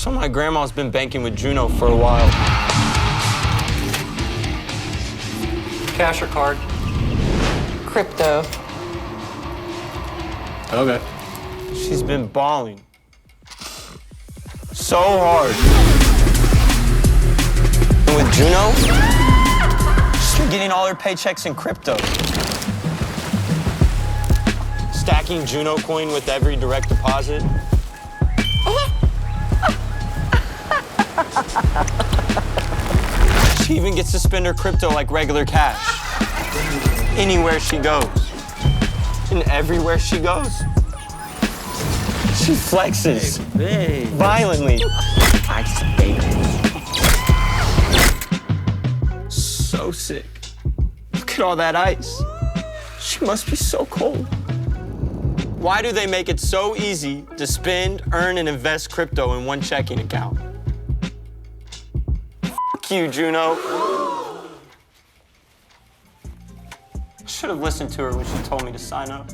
So my grandma's been banking with Juno for a while. Cash or card? Crypto. Okay. She's been balling so hard. And with Juno, she's been getting all her paychecks in crypto. Stacking Juno coin with every direct deposit. She even gets to spend her crypto like regular cash. Anywhere she goes. And everywhere she goes. She flexes violently. So sick. Look at all that ice. She must be so cold. Why do they make it so easy to spend, earn, and invest crypto in one checking account? F you, Juno. I should have listened to her when she told me to sign up.